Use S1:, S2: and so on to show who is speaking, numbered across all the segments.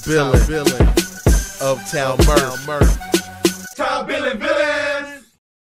S1: Billin, Uptown Murph.
S2: Top Billin.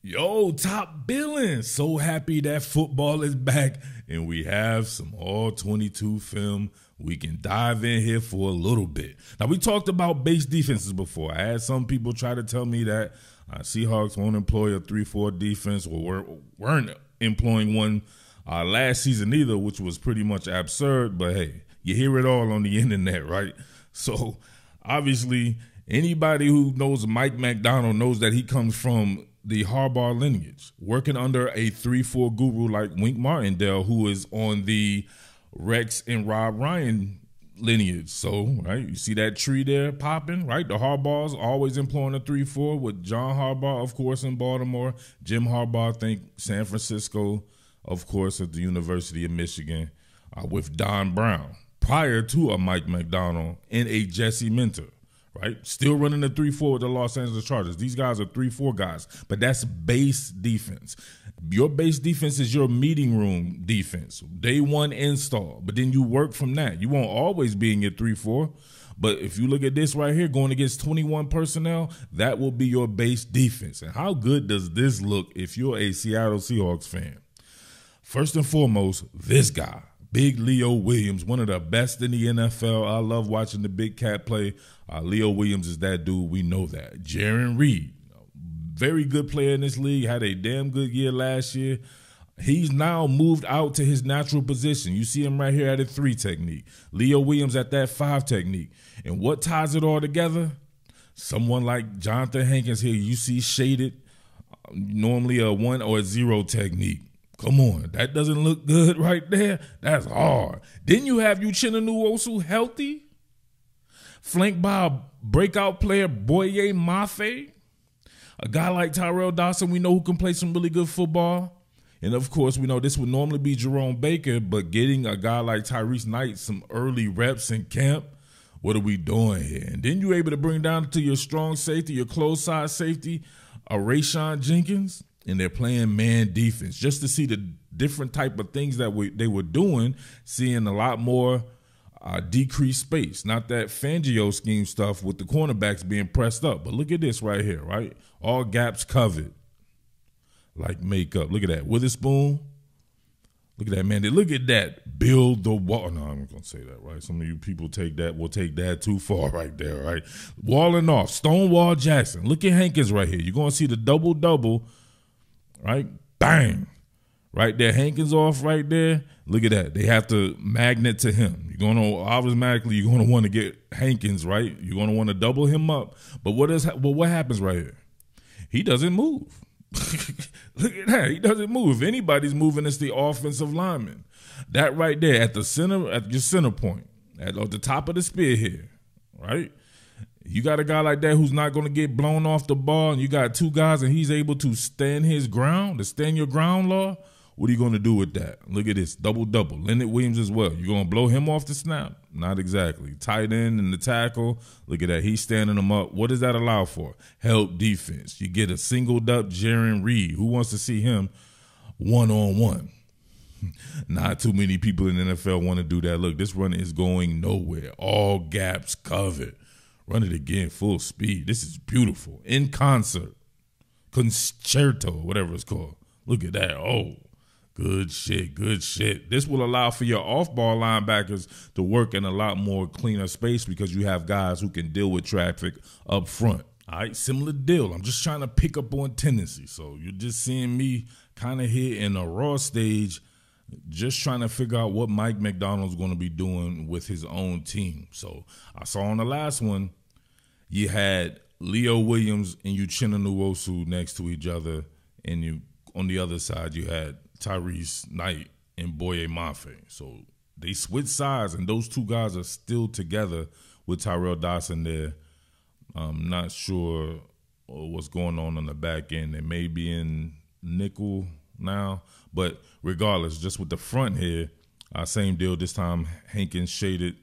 S3: Yo, Top Billin. So happy that football is back and we have some all-22 film we can dive in here for a little bit. Now, we talked about base defenses before. I had some people try to tell me that Seahawks won't employ a 3-4 defense or weren't employing one last season either, which was pretty much absurd. But, hey, you hear it all on the internet, right? So, obviously, anybody who knows Mike Macdonald knows that he comes from the Harbaugh lineage, working under a 3-4 guru like Wink Martindale, who is on the Rex and Rob Ryan lineage. So, right, you see that tree there popping, right? The Harbaughs always employing a 3-4 with John Harbaugh, of course, in Baltimore. Jim Harbaugh, I think, San Francisco, of course, at the University of Michigan, with Don Brown, prior to a Mike Macdonald and a Jesse Minter. Right? Still running the 3-4 with the Los Angeles Chargers. These guys are 3-4 guys, but that's base defense. Your base defense is your meeting room defense. Day one install, but then you work from that. You won't always be in your 3-4, but if you look at this right here, going against 21 personnel, that will be your base defense. And how good does this look if you're a Seattle Seahawks fan? First and foremost, this guy. Big Leo Williams, one of the best in the NFL. I love watching the big cat play. Leo Williams is that dude. We know that. Jaron Reed, very good player in this league, had a damn good year last year. He's now moved out to his natural position. You see him right here at a 3 technique. Leo Williams at that 5 technique. And what ties it all together? Someone like Jonathan Hankins here, you see shaded, normally a 1 or a 0 technique. Come on, that doesn't look good right there. That's hard. Then you have Uchenna Nwosu healthy, flanked by a breakout player, Boye Mafe, a guy like Tyrel Dodson, we know who can play some really good football. And, of course, we know this would normally be Jerome Baker, but getting a guy like Tyrese Knight some early reps in camp, what are we doing here? And then you're able to bring down to your strong safety, your close side safety, Rayshon Jenkins. And they're playing man defense just to see the different type of things that they were doing, seeing a lot more decreased space. Not that Fangio scheme stuff with the cornerbacks being pressed up. But look at this right here, right? All gaps covered like makeup. Look at that. Witherspoon. Look at that, man. Look at that. Build the wall. No, I'm not going to say that, right? Some of you people will take that too far right there, right? Walling off. Stonewall Jackson. Look at Hankins right here. You're going to see the double-double. Right? Bang. Right there. Hankins off right there. Look at that. They have to magnet to him. You're going to automatically, you're going to want to get Hankins, right? You're going to want to double him up. But what happens right here? He doesn't move. Look at that. He doesn't move. If anybody's moving, it's the offensive lineman. That right there at the center, at your center point, at the top of the spear here, right? You got a guy like that who's not going to get blown off the ball, and you got 2 guys and he's able to stand his ground, to stand your ground law. What are you going to do with that? Look at this, double-double. Leonard Williams as well. You going to blow him off the snap? Not exactly. Tight end and the tackle, look at that. He's standing them up. What does that allow for? Help defense. You get a singled-up Jaron Reed. Who wants to see him one-on-one? Not too many people in the NFL want to do that. Look, this run is going nowhere. All gaps covered. Run it again, full speed. This is beautiful. In concert. Concerto, whatever it's called. Look at that. Oh, good shit, good shit. This will allow for your off-ball linebackers to work in a lot more cleaner space because you have guys who can deal with traffic up front. All right, similar deal. I'm just trying to pick up on tendencies. So you're just seeing me kind of here in a raw stage, just trying to figure out what Mike Macdonald's going to be doing with his own team. So I saw on the last one, you had Leo Williams and Uchenna Nwosu next to each other, and on the other side you had Tyrese Knight and Boye Mafe. So they switched sides, and those 2 guys are still together with Tyrel Dodson there. I'm not sure what's going on the back end. They may be in nickel now, but regardless, just with the front here, same deal. This time Hankins shaded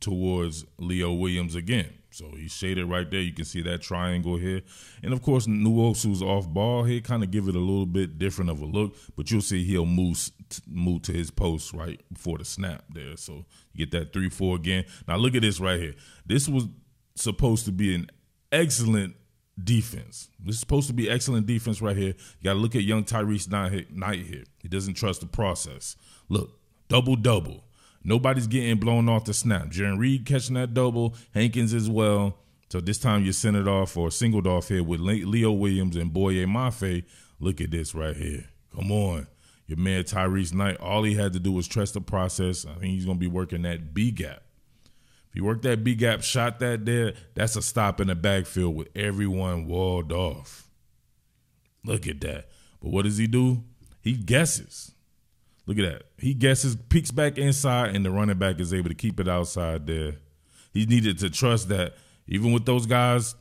S3: towards Leo Williams again. So he's shaded right there. You can see that triangle here. And, of course, Nwosu's off ball here, kind of give it a little bit different of a look. But you'll see he'll move move to his post right before the snap there. So you get that 3-4 again. Now look at this right here. This was supposed to be an excellent defense. This is supposed to be excellent defense right here. You got to look at young Tyrese Knight here. He doesn't trust the process. Look, double-double. Nobody's getting blown off the snap. Jaron Reed catching that double. Hankins as well. So this time you're centered off or singled off here with Leo Williams and Boye Mafe. Look at this right here. Come on. Your man Tyrese Knight, all he had to do was trust the process. I think he's going to be working that B gap. If you work that B gap, shot that there, that's a stop in the backfield with everyone walled off. Look at that. But what does he do? He guesses. Look at that. He guesses, peeks back inside, and the running back is able to keep it outside there. He needed to trust that even with those guys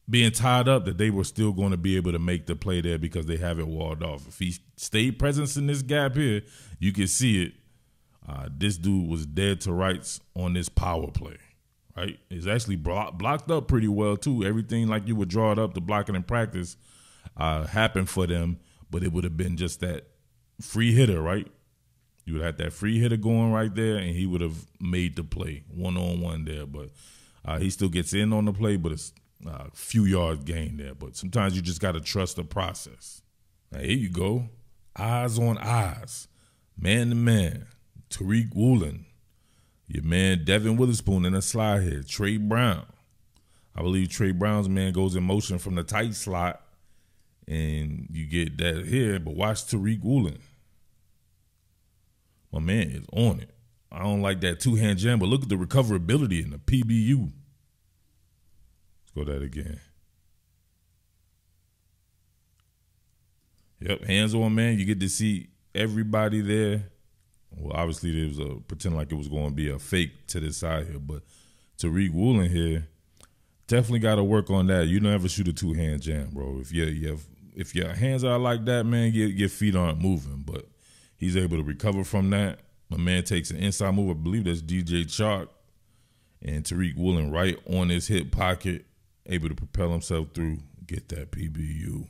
S3: being tied up, that they were still going to be able to make the play there because they have it walled off. If he stayed present in this gap here, you can see it. This dude was dead to rights on this power play, right? It's actually blocked up pretty well, too. Everything like you would draw it up, the blocking in practice happened for them, but it would have been just that free hitter, right? You would have that free hitter going right there, and he would have made the play one-on-one there. But he still gets in on the play, but it's a few yards gain there. But sometimes you just got to trust the process. Now, here you go. Eyes on eyes. Man-to-man. Tariq Woolen. Your man Devin Witherspoon in a slide here. Trey Brown. I believe Trey Brown's man goes in motion from the tight slot, and you get that here. But watch Tariq Woolen. My man is on it. I don't like that two-hand jam, but look at the recoverability in the PBU. Let's go that again. Yep, hands on, man. You get to see everybody there. Well, obviously, there was pretend like it was going to be a fake to this side here, but Tariq Woolen here definitely got to work on that. You never shoot a two-hand jam, bro. If your hands are like that, man, your feet aren't moving, but he's able to recover from that. My man takes an inside move. I believe that's DJ Chark. And Tariq Woolen right on his hip pocket, able to propel himself through, get that PBU.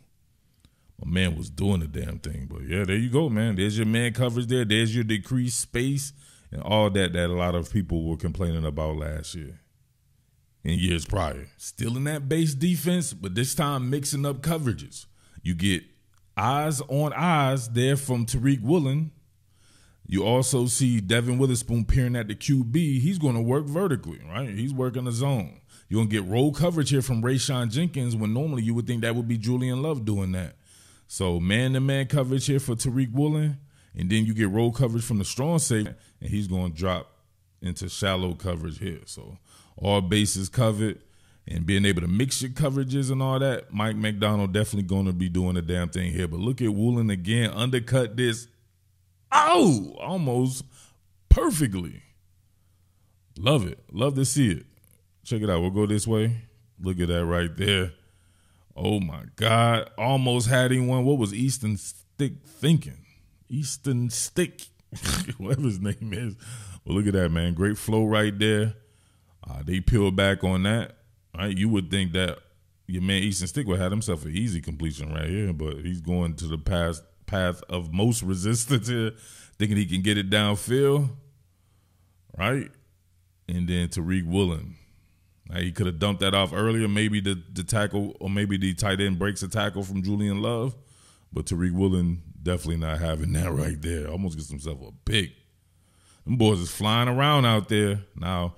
S3: My man was doing the damn thing. But, yeah, there you go, man. There's your man coverage there. There's your decreased space and all that a lot of people were complaining about last year and years prior. Still in that base defense, but this time mixing up coverages. You get eyes on eyes there from Tariq Woolen. You also see Devin Witherspoon peering at the QB. He's going to work vertically, right? He's working the zone. You're going to get roll coverage here from Rayshawn Jenkins when normally you would think that would be Julian Love doing that. So man-to-man coverage here for Tariq Woolen, and then you get roll coverage from the strong safety, and he's going to drop into shallow coverage here. So all bases covered. And being able to mix your coverages and all that, Mike Macdonald definitely going to be doing the damn thing here. But look at Woolen again, undercut this. Oh, almost perfectly. Love it. Love to see it. Check it out. We'll go this way. Look at that right there. Oh, my God. Almost had him one. What was Easton Stick thinking? Easton Stick, whatever his name is. Well, look at that, man. Great flow right there. They peeled back on that. Right, you would think that your man Easton Stick would have himself an easy completion right here, but he's going to the path of most resistance here, thinking he can get it downfield, right? And then Tariq Woolen. Now, he could have dumped that off earlier. Maybe the tackle or maybe the tight end breaks a tackle from Julian Love, but Tariq Woolen definitely not having that right there. Almost gets himself a pick. Them boys is flying around out there. Now,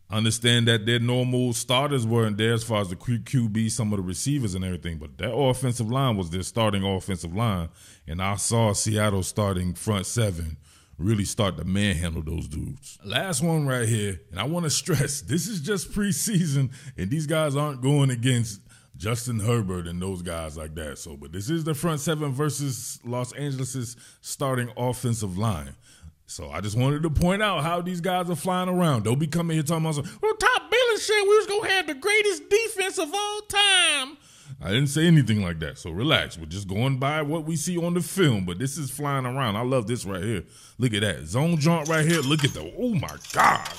S3: understand that their normal starters weren't there as far as the QB, some of the receivers and everything, but that offensive line was their starting offensive line, and I saw Seattle starting front seven really start to manhandle those dudes. Last one right here, and I want to stress, this is just preseason, and these guys aren't going against Justin Herbert and those guys like that. So, but this is the front seven versus Los Angeles' starting offensive line. So I just wanted to point out how these guys are flying around. Don't be coming here talking about, well, Top Billin said we was going to have the greatest defense of all time. I didn't say anything like that, so relax. We're just going by what we see on the film, but this is flying around. I love this right here. Look at that. Zone jaunt right here. Look at the, oh, my God.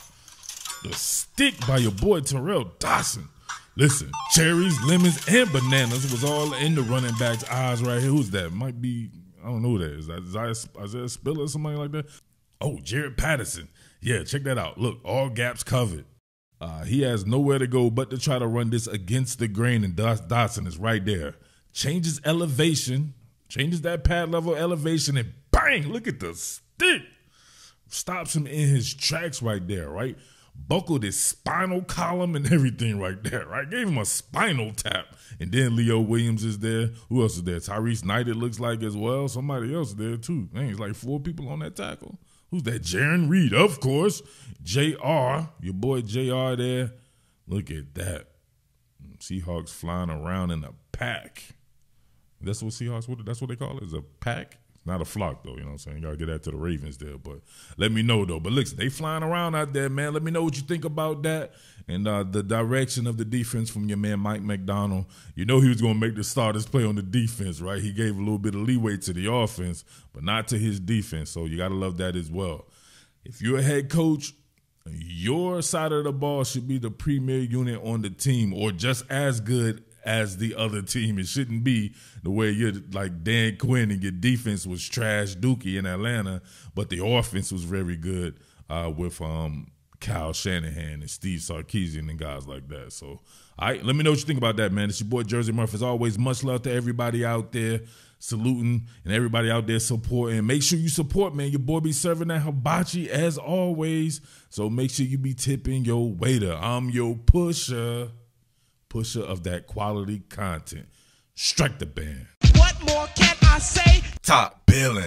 S3: The stick by your boy Tyrel Dodson. Listen, cherries, lemons, and bananas was all in the running back's eyes right here. Who's that? Might be, I don't know who that is. That Isaiah Spiller or somebody like that? Oh, Jared Patterson. Yeah, check that out. Look, all gaps covered. He has nowhere to go but to try to run this against the grain, and Dodson is right there. Changes elevation, changes that pad level elevation, and bang, look at the stick. Stops him in his tracks right there, right? Buckled his spinal column and everything right there, right? Gave him a spinal tap. And then Leo Williams is there. Who else is there? Tyrese Knight, it looks like, as well. Somebody else is there, too. Man, it's like 4 people on that tackle. Who's that? Jaron Reed, of course. JR, your boy JR there. Look at that. Seahawks flying around in a pack. That's what that's what they call it, is a pack? Not a flock, though, you know what I'm saying? You got to get that to the Ravens there, but let me know, though. But listen, they flying around out there, man. Let me know what you think about that and the direction of the defense from your man Mike Macdonald. You know he was going to make the starters play on the defense, right? He gave a little bit of leeway to the offense, but not to his defense, so you got to love that as well. If you're a head coach, your side of the ball should be the premier unit on the team or just as good as the other team. It shouldn't be the way you're like Dan Quinn and your defense was trash dookie in Atlanta, but the offense was very good with Kyle Shanahan and Steve Sarkisian and guys like that. So, all right, let me know what you think about that, man. It's your boy Jersey Murph. As always, much love to everybody out there saluting and everybody out there supporting. Make sure you support, man. Your boy be serving that hibachi as always. So make sure you be tipping your waiter. I'm your pusher of that quality content. Strike the band.
S4: What more can I say?
S1: Top Billin.